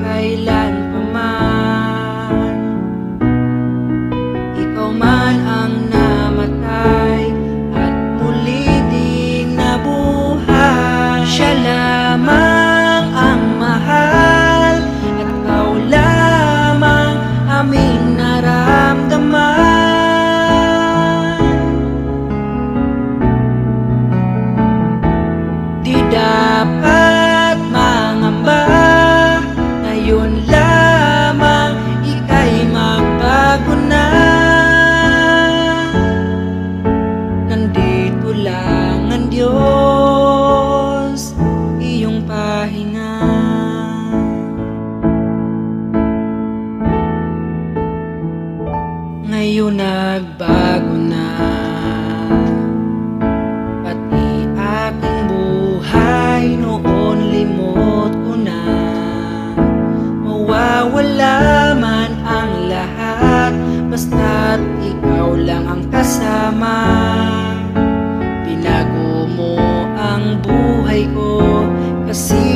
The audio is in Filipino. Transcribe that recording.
kailan pa man. Ikaw man ang namatay at muli ding nabuhay. Siya lamang ang mahal at ikaw lamang aming naramdaman. Di dapat mangamba, ngayon lamang ika'y magbago na. Nandito lang ang Diyos, iyong pahinga. Ngayon nagbago na pati aking buhay, noon limot ko na. Mawawala man ang lahat, basta't ikaw lang ang kasama. Binago mo ang buhay ko kasi